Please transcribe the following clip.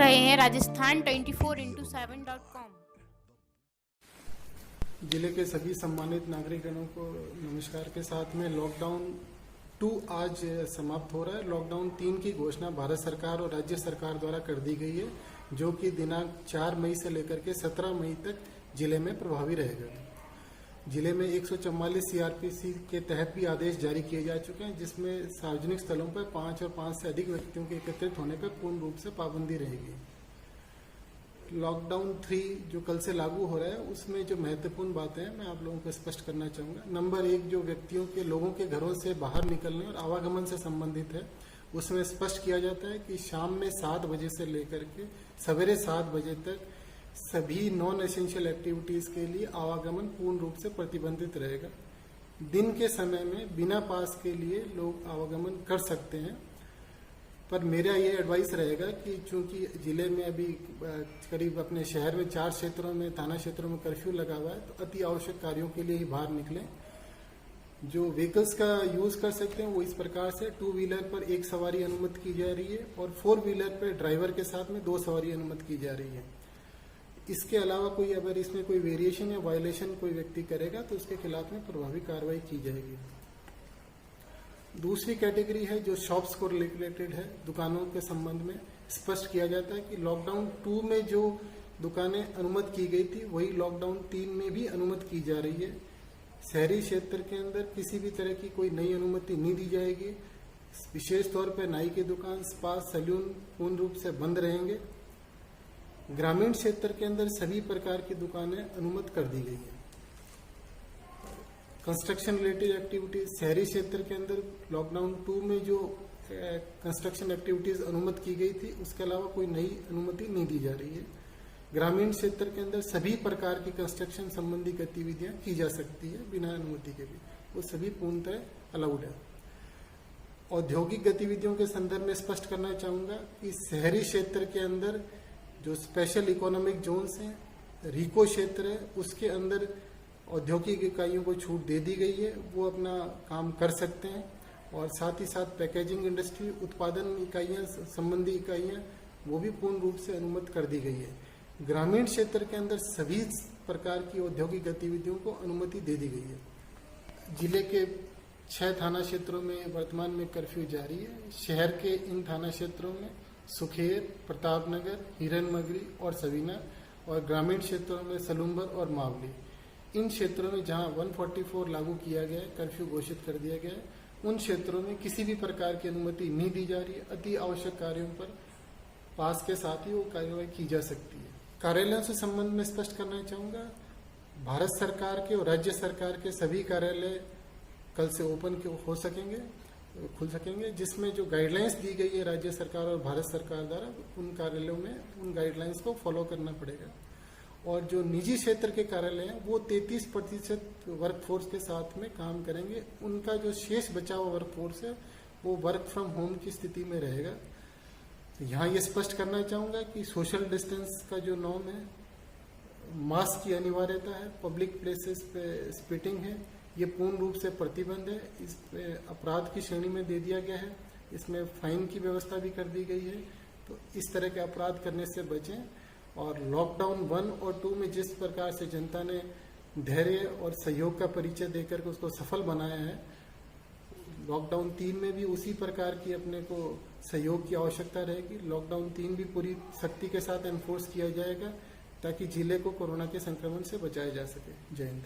रहे हैं राजस्थान 24x7.com। जिले के सभी सम्मानित नागरिकगणों को नमस्कार के साथ में लॉकडाउन 2 आज समाप्त हो रहा है। लॉकडाउन 3 की घोषणा भारत सरकार और राज्य सरकार द्वारा कर दी गई है, जो कि दिनांक 4 मई से लेकर के 17 मई तक जिले में प्रभावी रहेगा। जिले में 144 सीआरपीसी के तहत भी आदेश जारी किए जा चुके हैं, जिसमें सार्वजनिक स्थलों पर 5 और 5 से अधिक व्यक्तियों के एकत्रित होने पर पूर्ण रूप से पाबंदी रहेगी। लॉकडाउन 3 जो कल से लागू हो रहा है, उसमें जो महत्वपूर्ण बातें हैं मैं आप लोगों को स्पष्ट करना चाहूँगा। नंबर 1, जो व्यक्तियों के लोगों के घरों से बाहर निकलने और आवागमन से संबंधित है, उसमें स्पष्ट किया जाता है कि शाम में 7 बजे से लेकर के सवेरे 7 बजे तक सभी नॉन एसेंशियल एक्टिविटीज के लिए आवागमन पूर्ण रूप से प्रतिबंधित रहेगा। दिन के समय में बिना पास के लिए लोग आवागमन कर सकते हैं, पर मेरा ये एडवाइस रहेगा कि चूंकि जिले में अभी करीब अपने शहर में 4 क्षेत्रों में, थाना क्षेत्रों में कर्फ्यू लगा हुआ है, तो अति आवश्यक कार्यों के लिए ही बाहर निकलें। जो व्हीकल्स का यूज कर सकते हैं वो इस प्रकार से 2 व्हीलर पर 1 सवारी अनुमति की जा रही है और 4 व्हीलर पर ड्राइवर के साथ में 2 सवारी अनुमति की जा रही है। इसके अलावा कोई अगर इसमें कोई वेरिएशन या वायलेशन कोई व्यक्ति करेगा तो उसके खिलाफ में प्रभावी कार्रवाई की जाएगी। दूसरी कैटेगरी है जो शॉप्स को रिलेटेड है। दुकानों के संबंध में स्पष्ट किया जाता है कि लॉकडाउन 2 में जो दुकानें अनुमति की गई थी वही लॉकडाउन 3 में भी अनुमति की जा रही है। शहरी क्षेत्र के अंदर किसी भी तरह की कोई नई अनुमति नहीं दी जाएगी। विशेष तौर पर नाई की दुकान, स्पा, सैलून पूर्ण रूप से बंद रहेंगे। ग्रामीण क्षेत्र के अंदर सभी प्रकार की दुकानें अनुमति कर दी गई है। कंस्ट्रक्शन रिलेटेड एक्टिविटीज शहरी क्षेत्र के अंदर लॉकडाउन 2 में जो कंस्ट्रक्शन एक्टिविटीज अनुमति की गई थी, उसके अलावा कोई नई अनुमति नहीं दी जा रही है। ग्रामीण क्षेत्र के अंदर सभी प्रकार की कंस्ट्रक्शन संबंधी गतिविधियां की जा सकती है बिना अनुमति के भी, वो सभी पूर्णतः अलाउड है। औद्योगिक गतिविधियों के संदर्भ में स्पष्ट करना चाहूंगा कि शहरी क्षेत्र के अंदर जो स्पेशल इकोनॉमिक जोन्स हैं, रिको क्षेत्र है, उसके अंदर औद्योगिक इकाइयों को छूट दे दी गई है, वो अपना काम कर सकते हैं। और साथ ही साथ पैकेजिंग इंडस्ट्री, उत्पादन इकाइयां, संबंधी इकाइयां, वो भी पूर्ण रूप से अनुमति कर दी गई है। ग्रामीण क्षेत्र के अंदर सभी प्रकार की औद्योगिक गतिविधियों को अनुमति दे दी गई है। जिले के 6 थाना क्षेत्रों में वर्तमान में कर्फ्यू जारी है। शहर के इन थाना क्षेत्रों में सुखेर, प्रतापनगर, हिरनमगरी और सवीना, और ग्रामीण क्षेत्रों में सलूम्बर और मावली। इन क्षेत्रों में जहां 144 लागू किया गया है, कर्फ्यू घोषित कर दिया गया है, उन क्षेत्रों में किसी भी प्रकार की अनुमति नहीं दी जा रही है। अति आवश्यक कार्यों पर पास के साथ ही वो कार्रवाई की जा सकती है। कार्यालयों से संबंध में स्पष्ट करना चाहूंगा, भारत सरकार के और राज्य सरकार के सभी कार्यालय कल से ओपन खुल सकेंगे, जिसमें जो गाइडलाइंस दी गई है राज्य सरकार और भारत सरकार द्वारा, उन कार्यालयों में उन गाइडलाइंस को फॉलो करना पड़ेगा। और जो निजी क्षेत्र के कार्यालय हैं वो 33% वर्कफोर्स के साथ में काम करेंगे। उनका जो शेष बचा हुआ वर्कफोर्स है वो वर्क फ्रॉम होम की स्थिति में रहेगा। यहाँ ये स्पष्ट करना चाहूंगा कि सोशल डिस्टेंस का जो नॉर्म है, मास्क की अनिवार्यता है, पब्लिक प्लेसेस पे स्पिटिंग है, ये पूर्ण रूप से प्रतिबंध है। इस पे अपराध की श्रेणी में दे दिया गया है, इसमें फाइन की व्यवस्था भी कर दी गई है। तो इस तरह के अपराध करने से बचें। और लॉकडाउन 1 और 2 में जिस प्रकार से जनता ने धैर्य और सहयोग का परिचय देकर के उसको सफल बनाया है, लॉकडाउन 3 में भी उसी प्रकार की अपने को सहयोग की आवश्यकता रहेगी। लॉकडाउन 3 भी पूरी सख्ती के साथ एनफोर्स किया जाएगा ताकि जिले को कोरोना के संक्रमण से बचाया जा सके। जय हिंद।